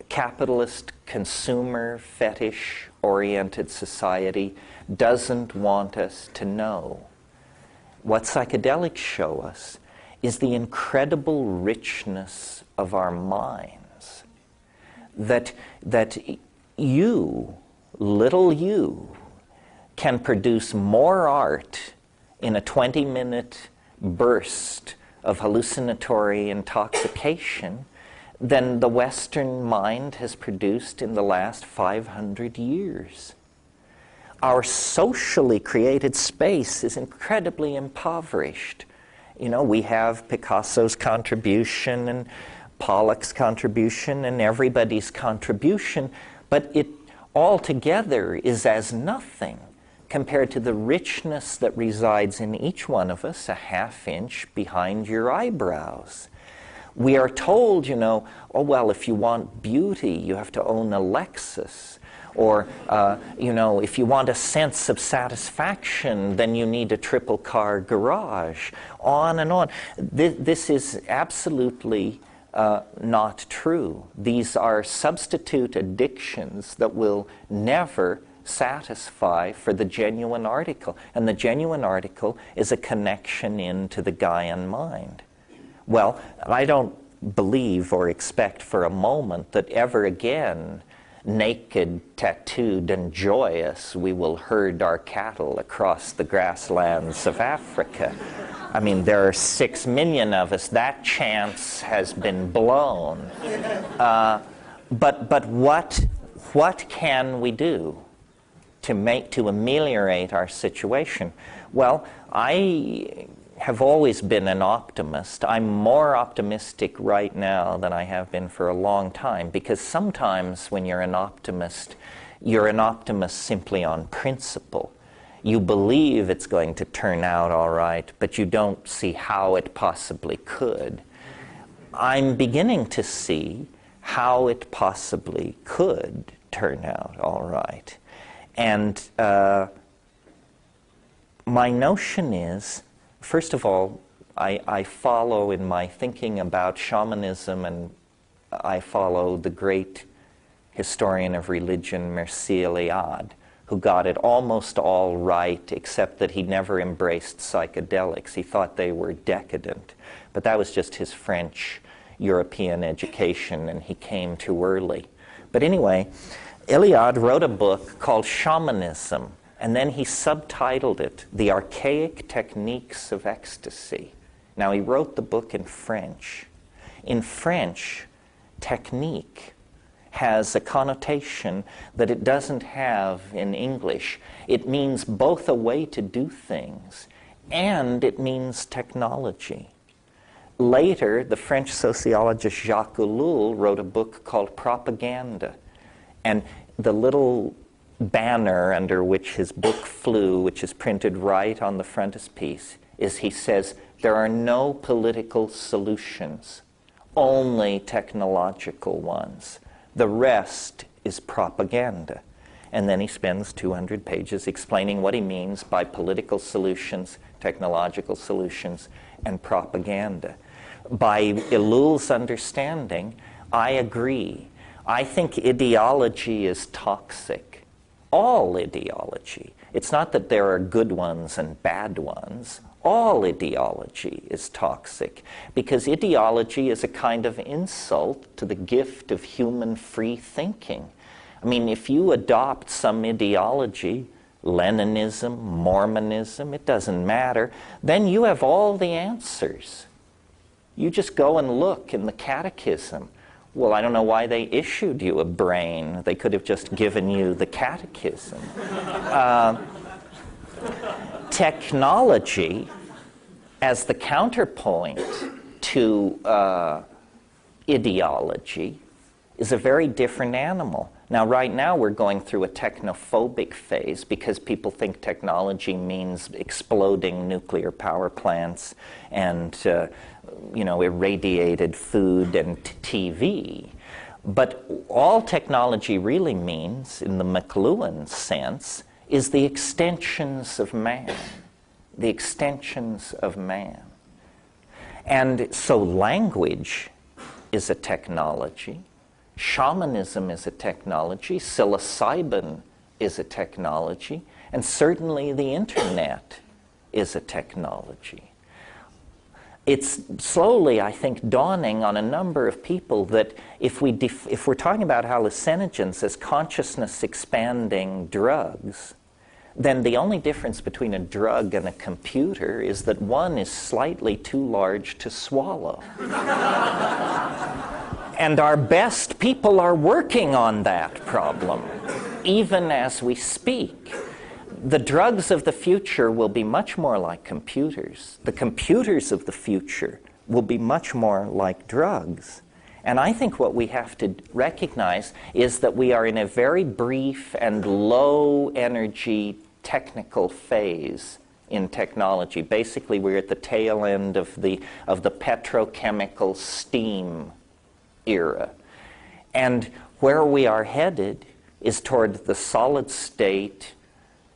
capitalist, consumer, fetish-oriented society doesn't want us to know. What psychedelics show us is the incredible richness of our minds. That you, little you, can produce more art in a 20-minute burst of hallucinatory intoxication than the Western mind has produced in the last 500 years. Our socially created space is incredibly impoverished. You know, we have Picasso's contribution and Pollock's contribution and everybody's contribution, but it altogether is as nothing compared to the richness that resides in each one of us a half inch behind your eyebrows. We are told, oh, well, if you want beauty, you have to own a Lexus. Or, if you want a sense of satisfaction, then you need a triple-car garage. On and on. This is absolutely not true. These are substitute addictions that will never satisfy for the genuine article. And the genuine article is a connection into the Gaian mind. Well, I don't believe or expect for a moment that ever again, naked, tattooed, and joyous, we will herd our cattle across the grasslands of Africa. I mean, there are 6 million of us. That chance has been blown. But what can we do to ameliorate our situation? Well, I have always been an optimist. I'm more optimistic right now than I have been for a long time, because sometimes when you're an optimist simply on principle. You believe it's going to turn out all right, but you don't see how it possibly could. I'm beginning to see how it possibly could turn out all right. And my notion is, first of all, I follow in my thinking about shamanism, and I follow the great historian of religion, Mircea Eliade, who got it almost all right, except that he never embraced psychedelics. He thought they were decadent. But that was just his French European education, and he came too early. But anyway, Eliade wrote a book called Shamanism, and then he subtitled it, The Archaic Techniques of Ecstasy. Now, he wrote the book in French. In French, technique has a connotation that it doesn't have in English. It means both a way to do things, and it means technology. Later, the French sociologist Jacques Ellul wrote a book called Propaganda, and the little banner under which his book flew, which is printed right on the frontispiece, is he says, there are no political solutions, only technological ones. The rest is propaganda. And then he spends 200 pages explaining what he means by political solutions, technological solutions, and propaganda. By Ellul's understanding, I agree. I think ideology is toxic. All ideology. It's not that there are good ones and bad ones. All ideology is toxic, because ideology is a kind of insult to the gift of human free thinking. I mean, if you adopt some ideology, Leninism, Mormonism, it doesn't matter, then you have all the answers. You just go and look in the catechism. Well, I don't know why they issued you a brain. They could have just given you the catechism. Technology, as the counterpoint to ideology, is a very different animal. Now, right now, we're going through a technophobic phase because people think technology means exploding nuclear power plants and, irradiated food and TV. But all technology really means, in the McLuhan sense, is the extensions of man. The extensions of man. And so language is a technology. Shamanism is a technology. Psilocybin is a technology. And certainly the internet is a technology. It's slowly, I think, dawning on a number of people that if we're talking about hallucinogens as consciousness-expanding drugs, then the only difference between a drug and a computer is that one is slightly too large to swallow. And our best people are working on that problem, even as we speak. The drugs of the future will be much more like computers. The computers of the future will be much more like drugs. And I think what we have to recognize is that we are in a very brief and low energy technical phase in technology. Basically, we're at the tail end of the petrochemical steam era. And where we are headed is toward the solid state,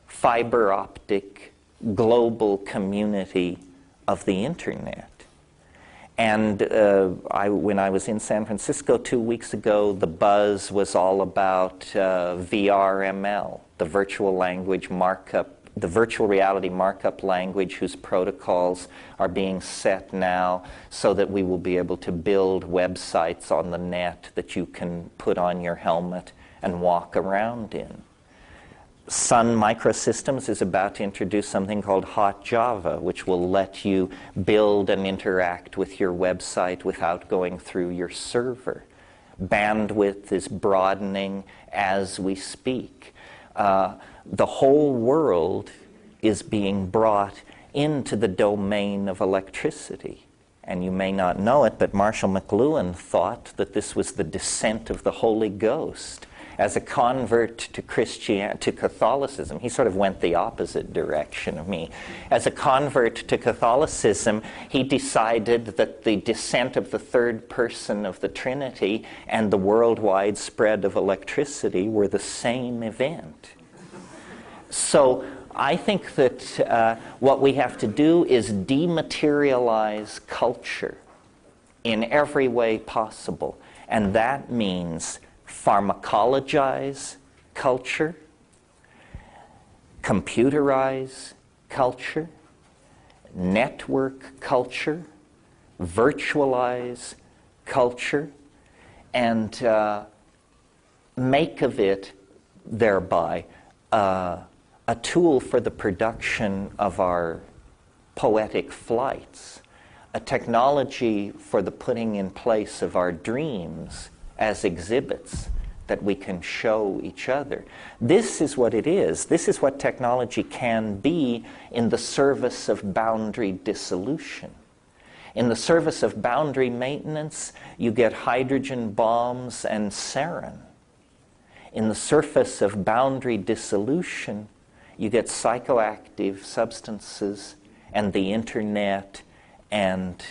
fiber optic, global community of the internet. And when I was in San Francisco 2 weeks ago, the buzz was all about VRML, the virtual language markup, the virtual reality markup language whose protocols are being set now so that we will be able to build websites on the net that you can put on your helmet and walk around in. Sun Microsystems is about to introduce something called Hot Java, which will let you build and interact with your website without going through your server. Bandwidth is broadening as we speak. The whole world is being brought into the domain of electricity. And you may not know it, but Marshall McLuhan thought that this was the descent of the Holy Ghost. As a convert to Catholicism, he sort of went the opposite direction of me. As a convert to Catholicism, he decided that the descent of the third person of the Trinity and the worldwide spread of electricity were the same event. So I think that what we have to do is dematerialize culture in every way possible. And that means pharmacologize culture, computerize culture, network culture, virtualize culture, and make of it, thereby, a tool for the production of our poetic flights, a technology for the putting in place of our dreams as exhibits that we can show each other. This is what it is. This is what technology can be in the service of boundary dissolution. In the service of boundary maintenance, you get hydrogen bombs and sarin. In the surface of boundary dissolution, you get psychoactive substances and the internet and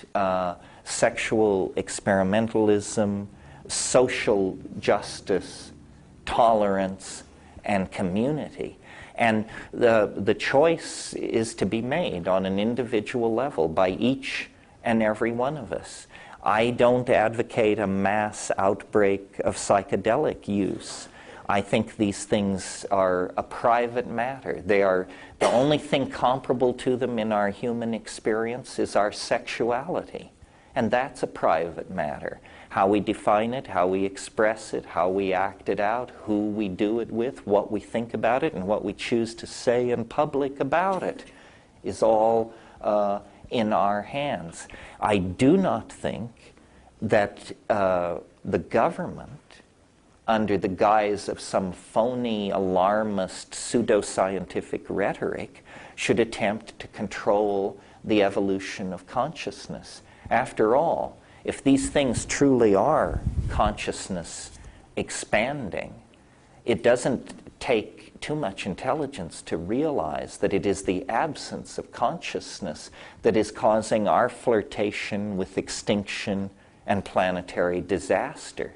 sexual experimentalism, social justice, tolerance, and community. And the choice is to be made on an individual level by each and every one of us. I don't advocate a mass outbreak of psychedelic use. I think these things are a private matter. They are the only thing comparable to them in our human experience is our sexuality. And that's a private matter. How we define it, how we express it, how we act it out, who we do it with, what we think about it, and what we choose to say in public about it is all in our hands. I do not think that the government, under the guise of some phony, alarmist, pseudoscientific rhetoric, should attempt to control the evolution of consciousness. After all, if these things truly are consciousness expanding, it doesn't take too much intelligence to realize that it is the absence of consciousness that is causing our flirtation with extinction and planetary disaster.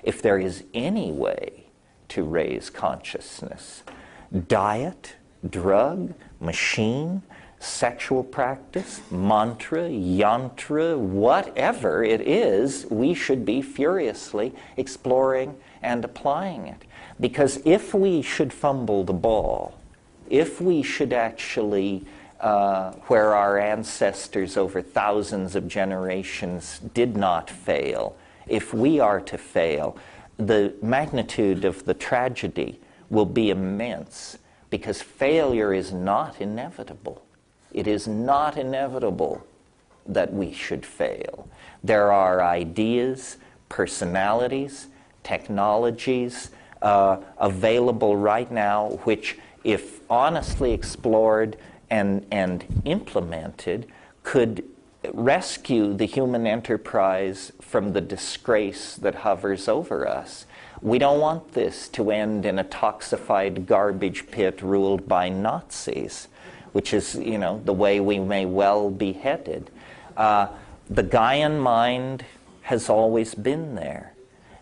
If there is any way to raise consciousness, diet, drug, machine, sexual practice, mantra, yantra, whatever it is, we should be furiously exploring and applying it. Because if we should fumble the ball, if we should actually, where our ancestors over thousands of generations did not fail, if we are to fail, the magnitude of the tragedy will be immense, because failure is not inevitable. It is not inevitable that we should fail. There are ideas, personalities, technologies available right now which, if honestly explored and implemented, could rescue the human enterprise from the disgrace that hovers over us. We don't want this to end in a toxified garbage pit ruled by Nazis. which is, you know, the way we may well be headed. The Gaian mind has always been there.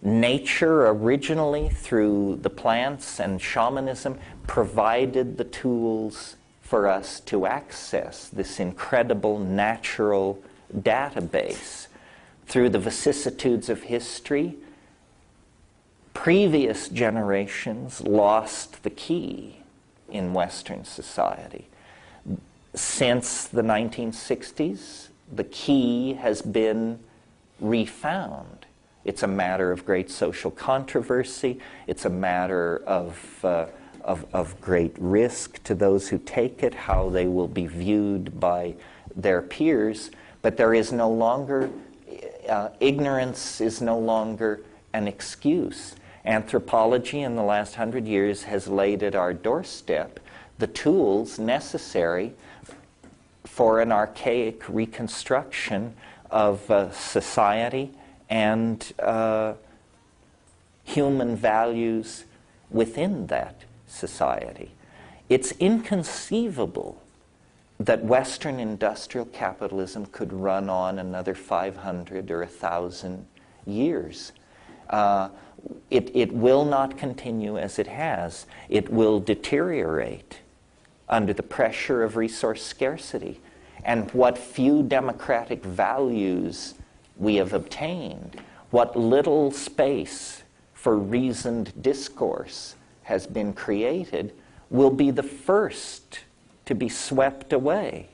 Nature originally, through the plants and shamanism, provided the tools for us to access this incredible natural database. Through the vicissitudes of history, previous generations lost the key in Western society. Since the 1960s, the key has been refound. It's a matter of great social controversy. It's a matter of great risk to those who take it, how they will be viewed by their peers. But there is no longer, ignorance is no longer an excuse. Anthropology in the last 100 years has laid at our doorstep the tools necessary for an archaic reconstruction of society and human values within that society. It's inconceivable that Western industrial capitalism could run on another 500 or 1,000 years. It will not continue as it has. It will deteriorate under the pressure of resource scarcity. And what few democratic values we have obtained, what little space for reasoned discourse has been created, will be the first to be swept away.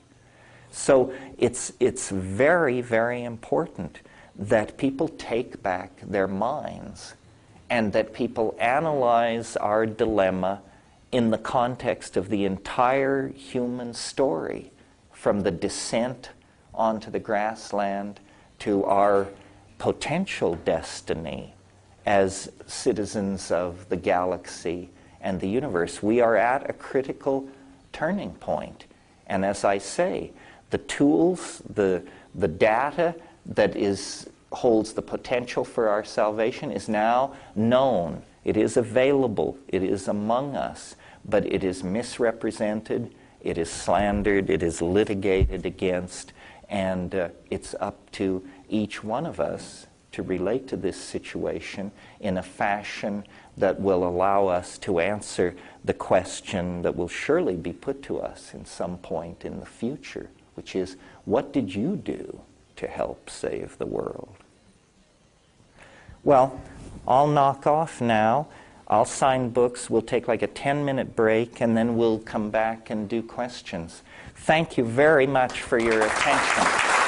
So it's very, very important that people take back their minds and that people analyze our dilemma in the context of the entire human story, from the descent onto the grassland to our potential destiny as citizens of the galaxy and the universe. We are at a critical turning point. And as I say, the tools, the data that holds the potential for our salvation is now known. It is available. It is among us. But it is misrepresented. It is slandered. It is litigated against. And it's up to each one of us to relate to this situation in a fashion that will allow us to answer the question that will surely be put to us in some point in the future, which is, what did you do to help save the world? Well, I'll knock off now. I'll sign books. We'll take like a 10-minute break, and then we'll come back and do questions. Thank you very much for your attention.